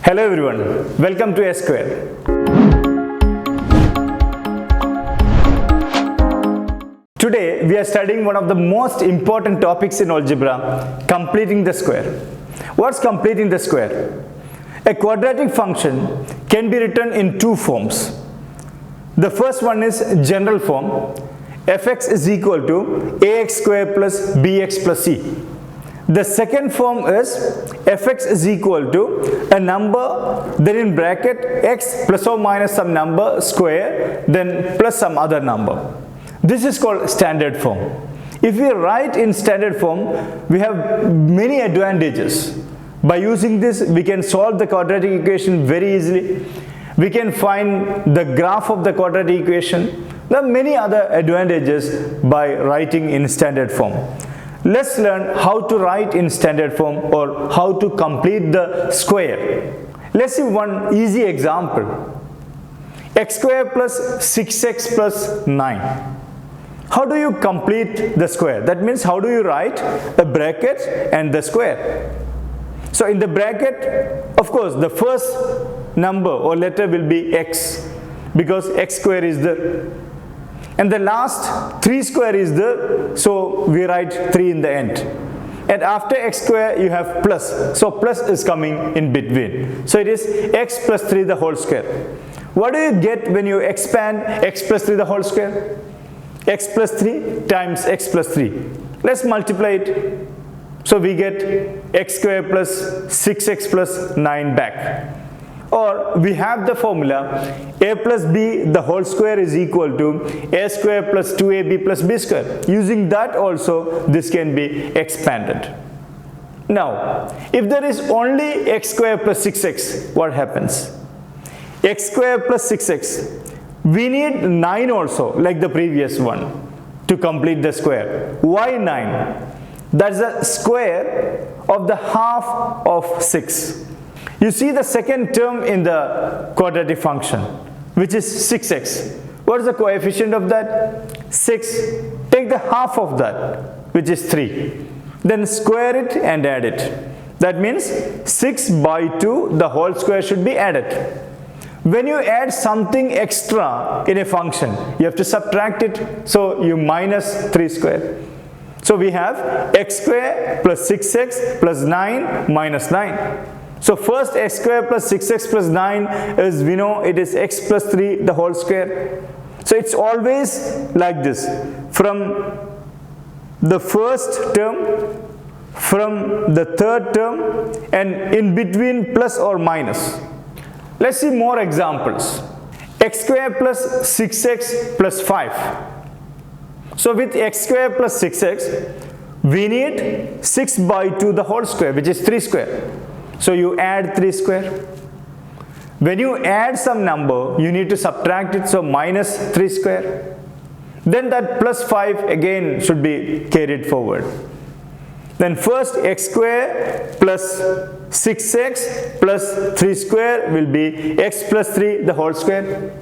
Hello everyone, welcome to S Square. Today we are studying one of the most important topics in algebra, completing the square. What's completing the square? A quadratic function can be written in two forms. The first one is general form, fx is equal to ax square plus bx plus c. The second form is fx is equal to a number, then in bracket x plus or minus some number square, then plus some other number. This is called standard form. If we write in standard form, we have many advantages. By using this, we can solve the quadratic equation very easily. We can find the graph of the quadratic equation. There are many other advantages by writing in standard form. Let's learn how to write in standard form or how to complete the square. Let's see one easy example. X square plus 6x plus 9. How do you complete the square? That means how do you write a bracket and the square? So in the bracket, of course, the first number or letter will be x because x square is there. And the last 3 square is there, so we write 3 in the end. And after x square you have plus, so plus is coming in between. So it is x plus 3 the whole square. What do you get when you expand x plus 3 the whole square? X plus 3 times x plus 3. Let's multiply it. So we get x square plus 6x plus 9 back. Or we have the formula a plus b the whole square is equal to a square plus 2ab plus b square. Using that also this can be expanded. Now if there is only x square plus 6x, what happens? X square plus 6x. We need 9 also, like the previous one, to complete the square. Why 9? That's the square of the half of 6. You see the second term in the quadratic function, which is 6x. What is the coefficient of that? 6. Take the half of that, which is 3. Then square it and add it. That means 6 by 2, the whole square should be added. When you add something extra in a function, you have to subtract it, so you minus 3 square. So we have x square plus 6x plus 9 minus 9. So first x square plus 6x plus 9 is, we know it is x plus 3 the whole square. So it's always like this. From the first term, from the third term, and in between plus or minus. Let's see more examples. X square plus 6x plus 5. So with x square plus 6x, we need 6 by 2 the whole square, which is 3 square. So you add 3 square. When you add some number, you need to subtract it, so minus 3 square. Then that plus 5 again should be carried forward. Then first x square plus 6x plus 3 square will be x plus 3 the whole square.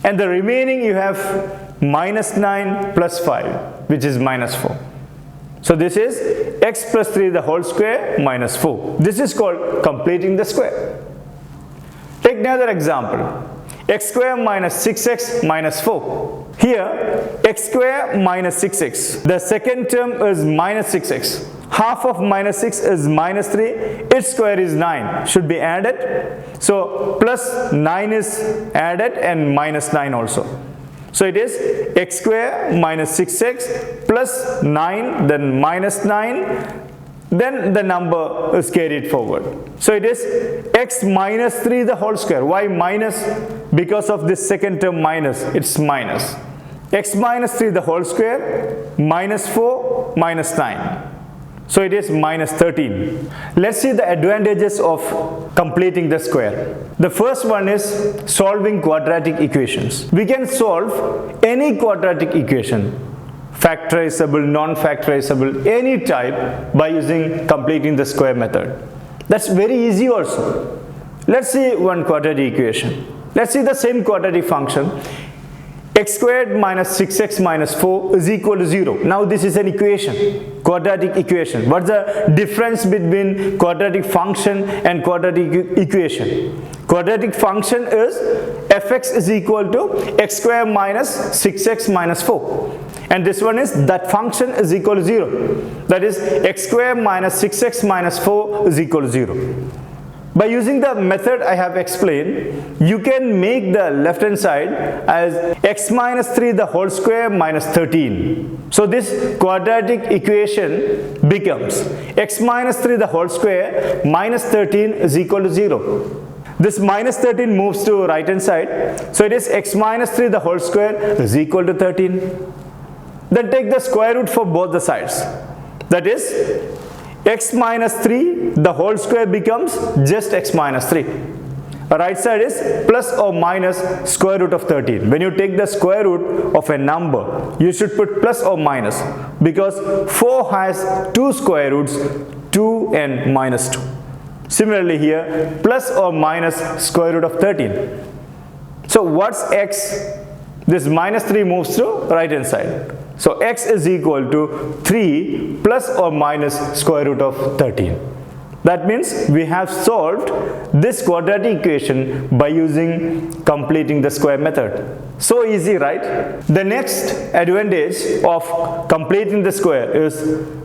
And the remaining you have minus 9 plus 5, which is minus 4. So this is x plus 3 the whole square minus 4. This is called completing the square. Take another example. X square minus 6x minus 4. Here x square minus 6x. The second term is minus 6x. Half of minus 6 is minus 3. Its square is 9. Should be added. So plus 9 is added and minus 9 also. So it is x square minus 6x plus 9, then minus 9, then the number is carried forward. So it is x minus 3 the whole square. Why minus? Because of this second term minus, it's minus. X minus 3 the whole square, minus 4, minus 9. So it is minus 13. Let's see the advantages of completing the square. The first one is solving quadratic equations. We can solve any quadratic equation, factorizable, non-factorizable, any type, by using completing the square method. That's very easy also. Let's see one quadratic equation. Let's see the same quadratic function. X squared minus 6x minus 4 is equal to 0. Now this is an equation. quadratic equation. What's the difference between quadratic function and quadratic equation? Quadratic function is fx is equal to x square minus 6x minus 4. And this one is that function is equal to 0. That is x square minus 6x minus 4 is equal to 0. By using the method I have explained, you can make the left hand side as x minus 3 the whole square minus 13. So this quadratic equation becomes x minus 3 the whole square minus 13 is equal to 0. This minus 13 moves to right hand side. So it is x minus 3 the whole square is equal to 13. Then take the square root for both the sides. That is x minus 3 the whole square becomes just x minus 3. Right side is plus or minus square root of 13. When you take the square root of a number, you should put plus or minus, because 4 has 2 square roots, 2 and minus 2. Similarly here, plus or minus square root of 13. So what's x? This minus 3 moves to right hand side. So x is equal to 3 plus or minus square root of 13. That means we have solved this quadratic equation by using completing the square method. So easy, right? The next advantage of completing the square is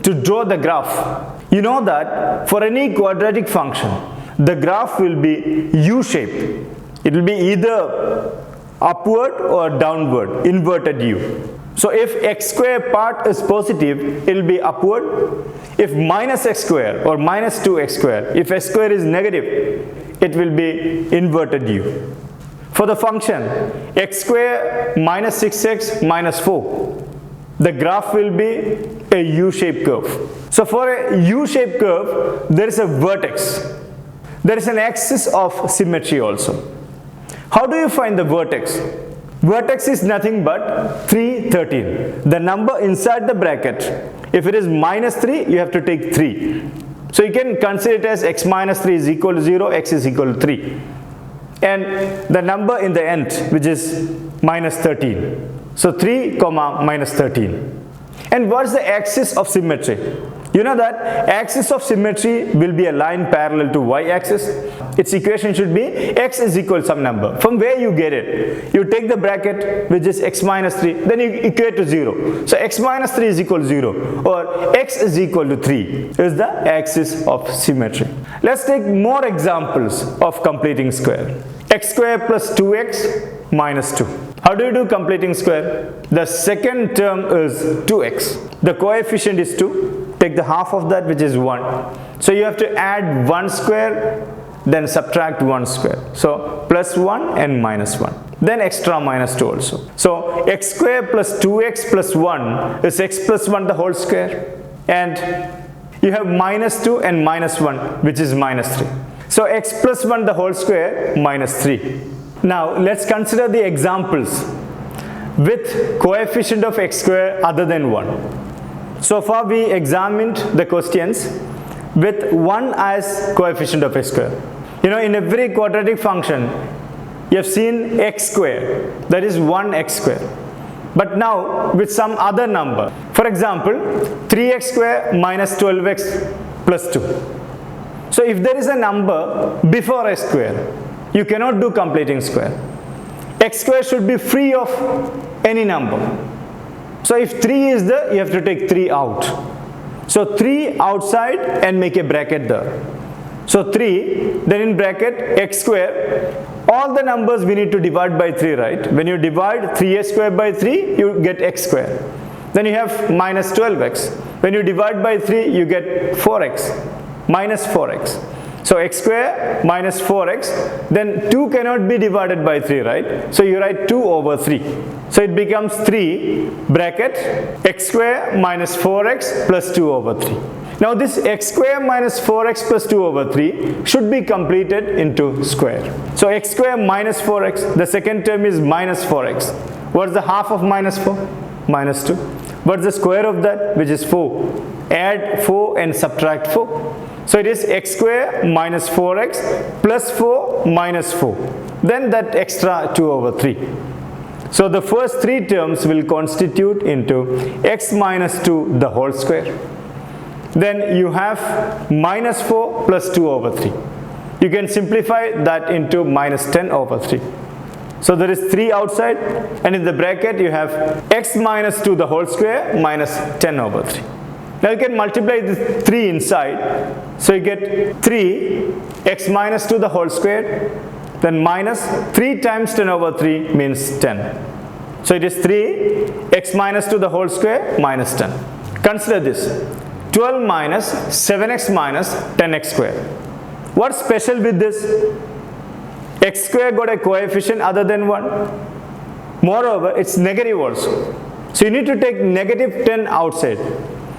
to draw the graph. You know that for any quadratic function, the graph will be U-shaped. It will be either upward or downward, inverted U. So if x square part is positive, it will be upward. If minus x square or minus 2x square, if x square is negative, it will be inverted U. For the function x square minus 6x minus 4, the graph will be a U-shaped curve. So for a U-shaped curve, there is a vertex. There is an axis of symmetry also. How do you find the vertex? Vertex is nothing but 3, 13. The number inside the bracket, if it is minus 3, you have to take 3. So you can consider it as x minus 3 is equal to 0, x is equal to 3. And the number in the end, which is minus 13. So 3 comma minus 13. And what is the axis of symmetry? You know that axis of symmetry will be a line parallel to y-axis. Its equation should be x is equal to some number. From where you get it? You take the bracket, which is x minus 3, then you equate to 0. So x minus 3 is equal to 0, or x is equal to 3 is the axis of symmetry. Let's take more examples of completing square. X square plus 2x minus 2. How do you do completing square? The second term is 2x. The coefficient is 2. Take the half of that, which is 1. So you have to add 1 square, then subtract 1 square. So plus 1 and minus 1. Then extra minus 2 also. So x square plus 2x plus 1 is x plus 1 the whole square. And you have minus 2 and minus 1, which is minus 3. So x plus 1 the whole square minus 3. Now let's consider the examples with coefficient of x square other than 1. So far we examined the questions with 1 as coefficient of x square. You know, in every quadratic function you have seen x square, that is 1x square. But now with some other number. For example, 3x square minus 12x plus 2. So if there is a number before x square, you cannot do completing square. X square should be free of any number. So if 3 is there, you have to take 3 out. So 3 outside and make a bracket there. So 3, then in bracket x square, all the numbers we need to divide by 3, right? When you divide 3x square by 3, you get x square. Then you have minus 12x. When you divide by 3, you get 4x, minus 4x. So x square minus 4x, then 2 cannot be divided by 3, right? So you write 2 over 3. So it becomes 3 bracket x square minus 4x plus 2 over 3. Now this x square minus 4x plus 2 over 3 should be completed into square. So x square minus 4x, the second term is minus 4x. What's the half of minus 4? Minus 2. What's the square of that? Which is 4. Add 4 and subtract 4. So it is x square minus 4x plus 4 minus 4. Then that extra 2 over 3. So the first 3 terms will constitute into x minus 2 the whole square. then you have minus 4 plus 2 over 3. You can simplify that into minus 10 over 3. So there is 3 outside, and in the bracket you have x minus 2 the whole square minus 10 over 3. Now you can multiply this 3 inside. So you get 3 x minus 2 the whole square, then minus 3 times 10 over 3 means 10. So it is 3 x minus 2 the whole square minus 10. Consider this, 12 minus 7x minus 10x square. What's special with this? X square got a coefficient other than 1. Moreover, it's negative also. So you need to take negative 10 outside.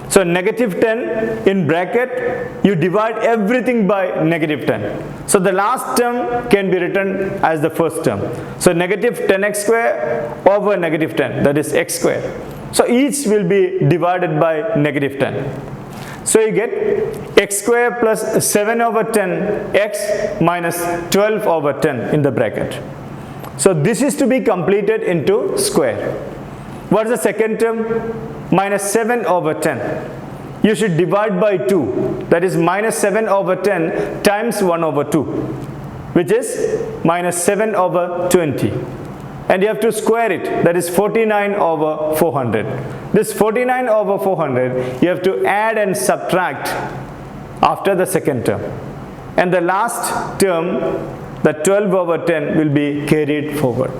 So negative 10 in bracket, you divide everything by negative 10. So the last term can be written as the first term. So negative 10x square over negative 10, that is x square. So each will be divided by negative 10. So you get x square plus 7 over 10 x minus 12 over 10 in the bracket. So this is to be completed into square. What is the second term? Minus 7 over 10. You should divide by 2. That is minus 7 over 10 times 1 over 2, which is minus 7 over 20. And you have to square it, that is 49 over 400. This 49 over 400 you have to add and subtract after the second term. And the last term, the 12 over 10, will be carried forward.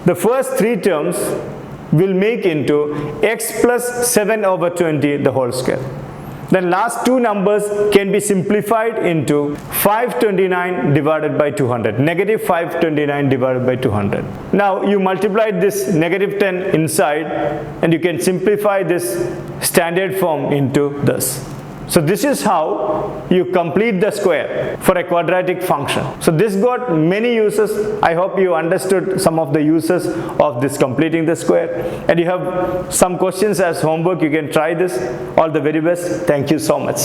The first 3 terms will make into x plus 7 over 20 the whole square. Then last 2 numbers can be simplified into 529 divided by 200. Negative 529 divided by 200. Now you multiply this negative 10 inside, and you can simplify this standard form into this. So this is how you complete the square for a quadratic function. So this got many uses. I hope you understood some of the uses of this completing the square. And you have some questions as homework. You can try this. All the very best. Thank you so much.